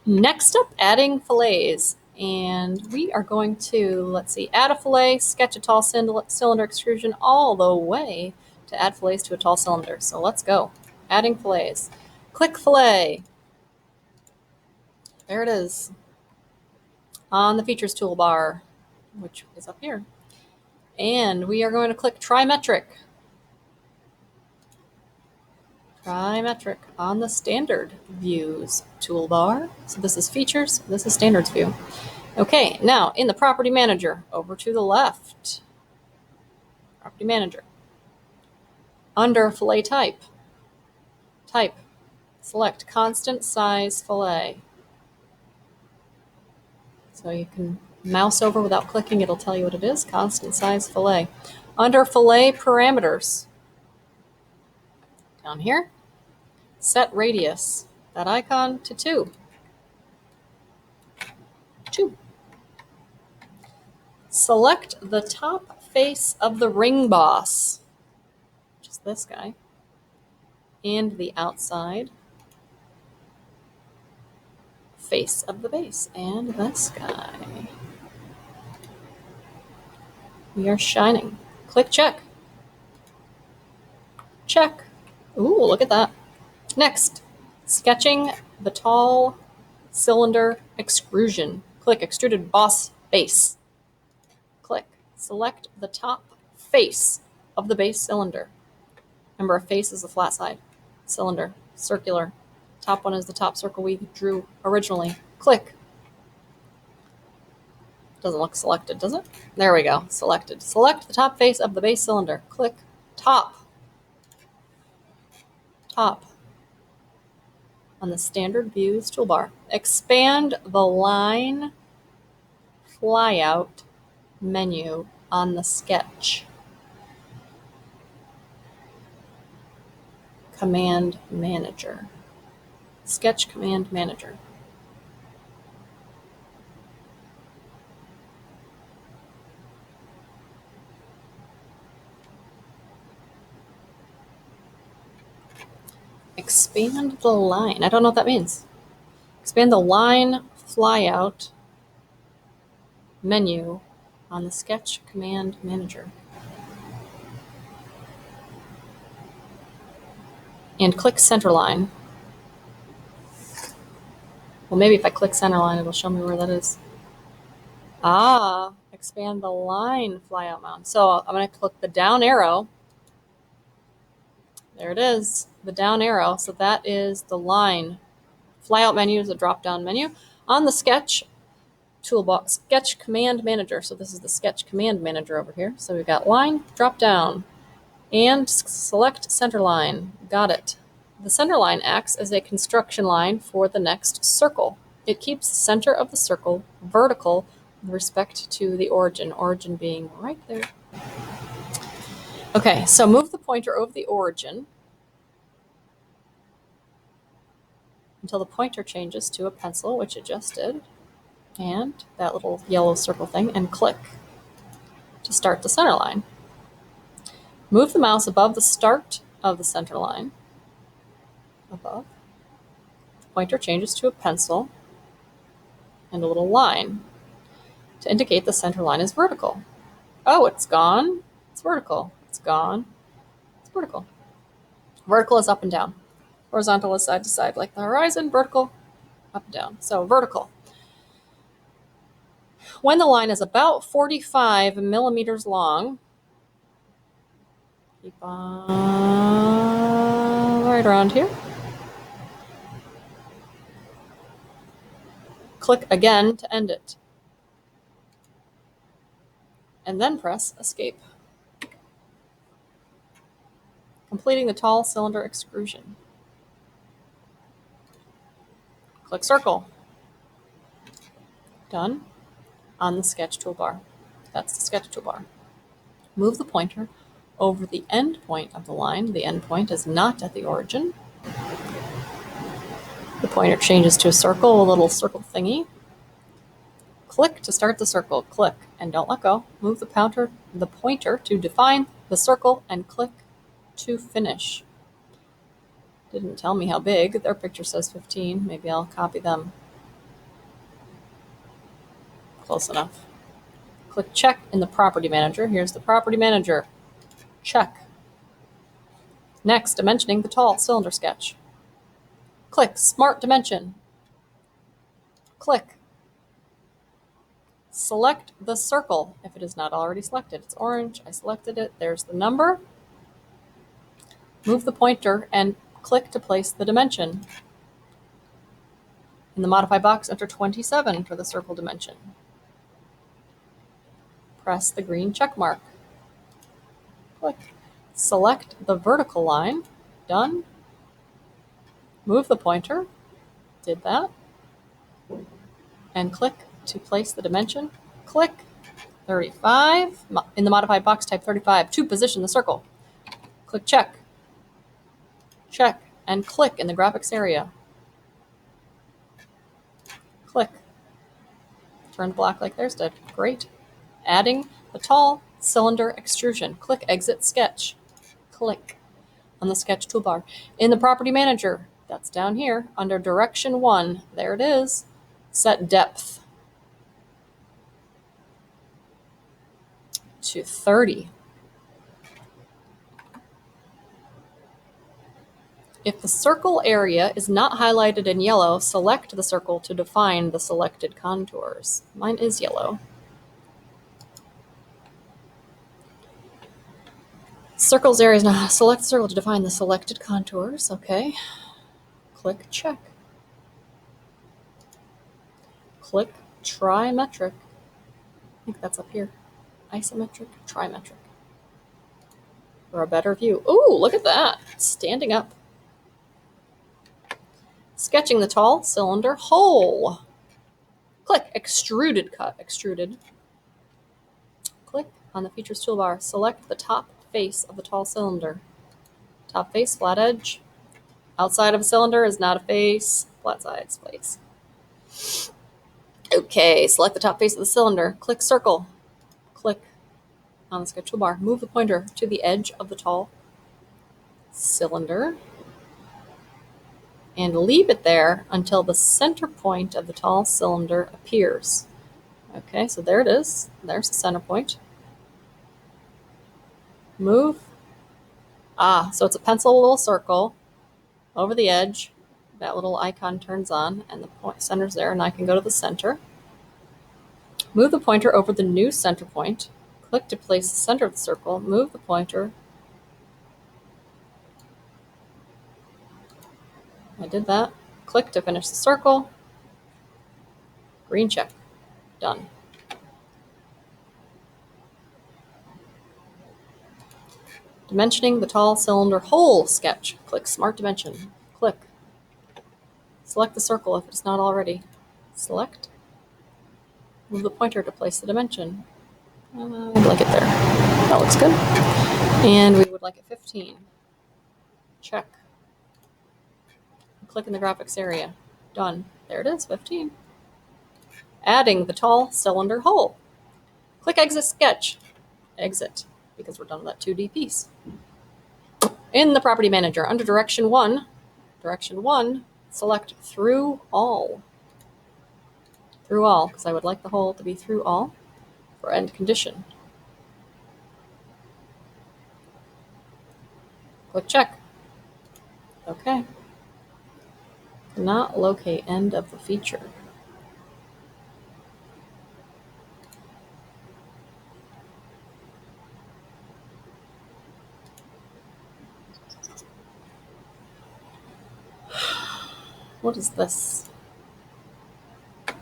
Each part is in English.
Next up, adding fillets. And we are going to, let's see, add a fillet, sketch a tall cylinder extrusion all the way to add fillets to a tall cylinder. So let's go. Adding fillets. Click fillet. There it is. On the features toolbar, which is up here. And we are going to click trimetric. Trimetric on the standard views toolbar. So this is features, this is standards view. Okay, now in the property manager, over to the left, property manager. Under fillet type, select constant size fillet. So you can mouse over without clicking, it'll tell you what it is, constant size fillet. Under fillet parameters, down here, set radius, that icon to 2. 2. Select the top face of the ring boss, which is this guy, and the outside face of the base, and this guy. We are shining. Click check. Check. Ooh, look at that. Next, sketching the tall cylinder extrusion. Click extruded boss base. Click. Select the top face of the base cylinder. Remember, a face is the flat side. Cylinder, circular. Top one is the top circle we drew originally. Click. Doesn't look selected, does it? There we go. Selected. Select the top face of the base cylinder. Click top. Top. On the standard views toolbar. Expand the line flyout menu on the sketch command manager. Sketch command manager. Expand the line. I don't know what that means. Expand the line flyout menu on the sketch command manager. And click center line. Well, maybe if I click center line, it'll show me where that is. Ah, expand the line flyout mount. So I'm going to click the down arrow. There it is, the down arrow. So that is the line. Flyout menu is a drop-down menu. On the sketch toolbox, sketch command manager. So this is the sketch command manager over here. So we've got line, drop down, and select center line. Got it. The center line acts as a construction line for the next circle. It keeps the center of the circle vertical with respect to the origin being right there. Okay, so move the pointer over the origin until the pointer changes to a pencil, which it just did, and that little yellow circle thing, and click to start the center line. Move the mouse above the start of the center line. Above. The pointer changes to a pencil and a little line to indicate the center line is vertical. Oh, it's gone. It's vertical. It's gone. It's vertical. Vertical is up and down. Horizontal is side to side, like the horizon. Vertical, up and down. So vertical. When the line is about 45 millimeters long, keep on right around here. Click again to end it. And then press escape. Completing the tall cylinder extrusion. Click circle. Done. On the sketch toolbar. That's the sketch toolbar. Move the pointer over the end point of the line. The end point is not at the origin. The pointer changes to a circle, a little circle thingy. Click to start the circle. Click and don't let go. Move the pointer to define the circle and click to finish. Didn't tell me how big. Their picture says 15. Maybe I'll copy them. Close enough. Click check in the property manager. Here's the property manager. Check. Next, dimensioning the tall cylinder sketch. Click Smart Dimension. Click. Select the circle if it is not already selected. It's orange. I selected it. There's the number. Move the pointer and click to place the dimension. In the Modify box, enter 27 for the circle dimension. Press the green check mark. Click. Select the vertical line. Done. Move the pointer. Did that. And click to place the dimension. Click. 35. In the Modify box, type 35 to position the circle. Click check. Check. And click in the graphics area. Click. Turned black like theirs did. Great. Adding the tall cylinder extrusion. Click Exit Sketch. Click on the sketch toolbar. In the Property Manager, that's down here, under Direction 1, there it is, set depth to 30. If the circle area is not highlighted in yellow, select the circle to define the selected contours. Mine is yellow. Circles area is not. Select the circle to define the selected contours. Okay. Click check. Click trimetric. I think that's up here. Isometric, trimetric. For a better view. Ooh, look at that. Standing up. Sketching the tall cylinder hole. Click extruded cut. Extruded. Click on the features toolbar. Select the top face of the tall cylinder. Top face, flat edge. Outside of a cylinder is not a face. Flat sides, face. Okay, select the top face of the cylinder. Click circle. Click on the sketch toolbar. Move the pointer to the edge of the tall cylinder. And leave it there until the center point of the tall cylinder appears. Okay, so there it is. There's the center point. Move. So it's a pencil little circle over the edge. That little icon turns on and the point center's there, and I can go to the center. Move the pointer over the new center point. Click to place the center of the circle. Move the pointer. I did that. Click to finish the circle. Green check. Done. Dimensioning the tall cylinder hole sketch. Click Smart Dimension. Click. Select the circle if it's not already. Select. Move the pointer to place the dimension. I'd like it there. That looks good. And we would like it 15. Check. Click in the graphics area. Done. There it is, 15. Adding the tall cylinder hole. Click Exit Sketch. Exit, because we're done with that 2D piece. In the Property Manager, under Direction 1, select Through All. Through All, because I would like the hole to be through all for end condition. Click Check. Okay. Cannot locate end of the feature. What is this? I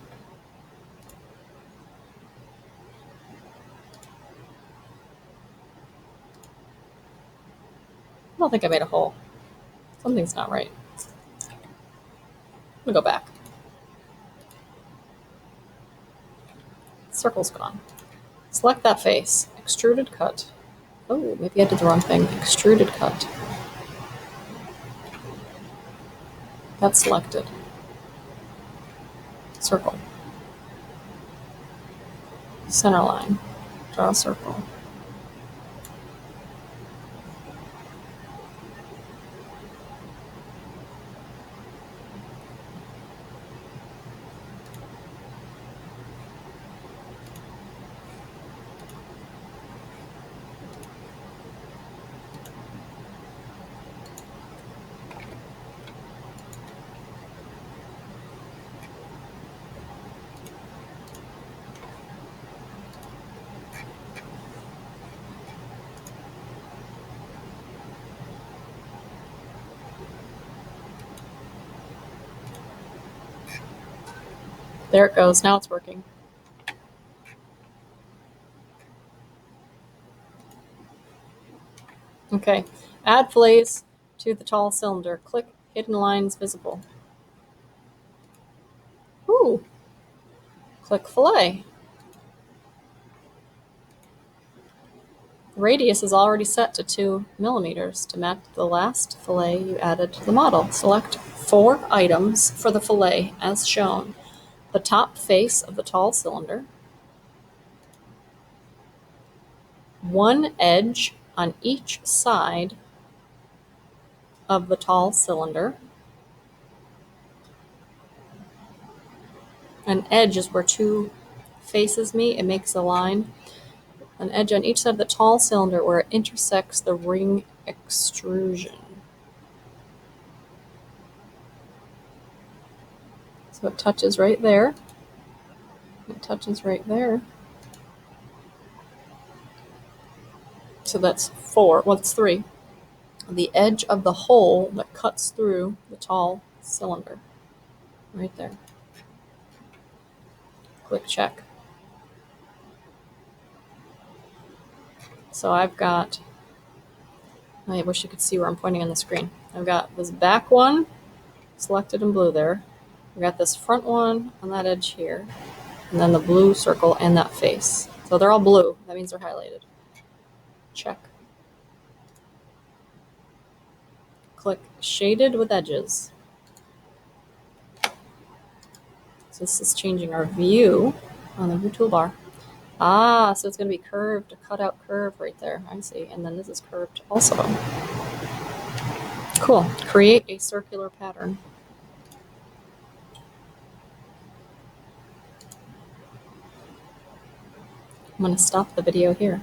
don't think I made a hole. Something's not right. I'm gonna go back. Circle's gone. Select that face. Extruded cut. Oh, maybe I did the wrong thing. Extruded cut. That's selected. Circle. Center line. Draw a circle. There it goes. Now it's working. Okay. Add fillets to the tall cylinder. Click hidden lines visible. Ooh. Click fillet. Radius is already set to 2 millimeters to match the last fillet you added to the model. Select 4 items for the fillet as shown. The top face of the tall cylinder, one edge on each side of the tall cylinder. An edge is where 2 faces meet. It makes a line. An edge on each side of the tall cylinder where it intersects the ring extrusion. So it touches right there. It touches right there. So that's 4. Well, it's 3. The edge of the hole that cuts through the tall cylinder. Right there. Click check. So I've got, I wish you could see where I'm pointing on the screen. I've got this back one selected in blue there. I've got this front one on that edge here. And then the blue circle and that face. So they're all blue. That means they're highlighted. Check. Click shaded with edges. So this is changing our view on the view toolbar. Ah, so it's going to be curved, a cutout curve right there. I see. And then this is curved also. Cool. Create a circular pattern. I'm going to stop the video here.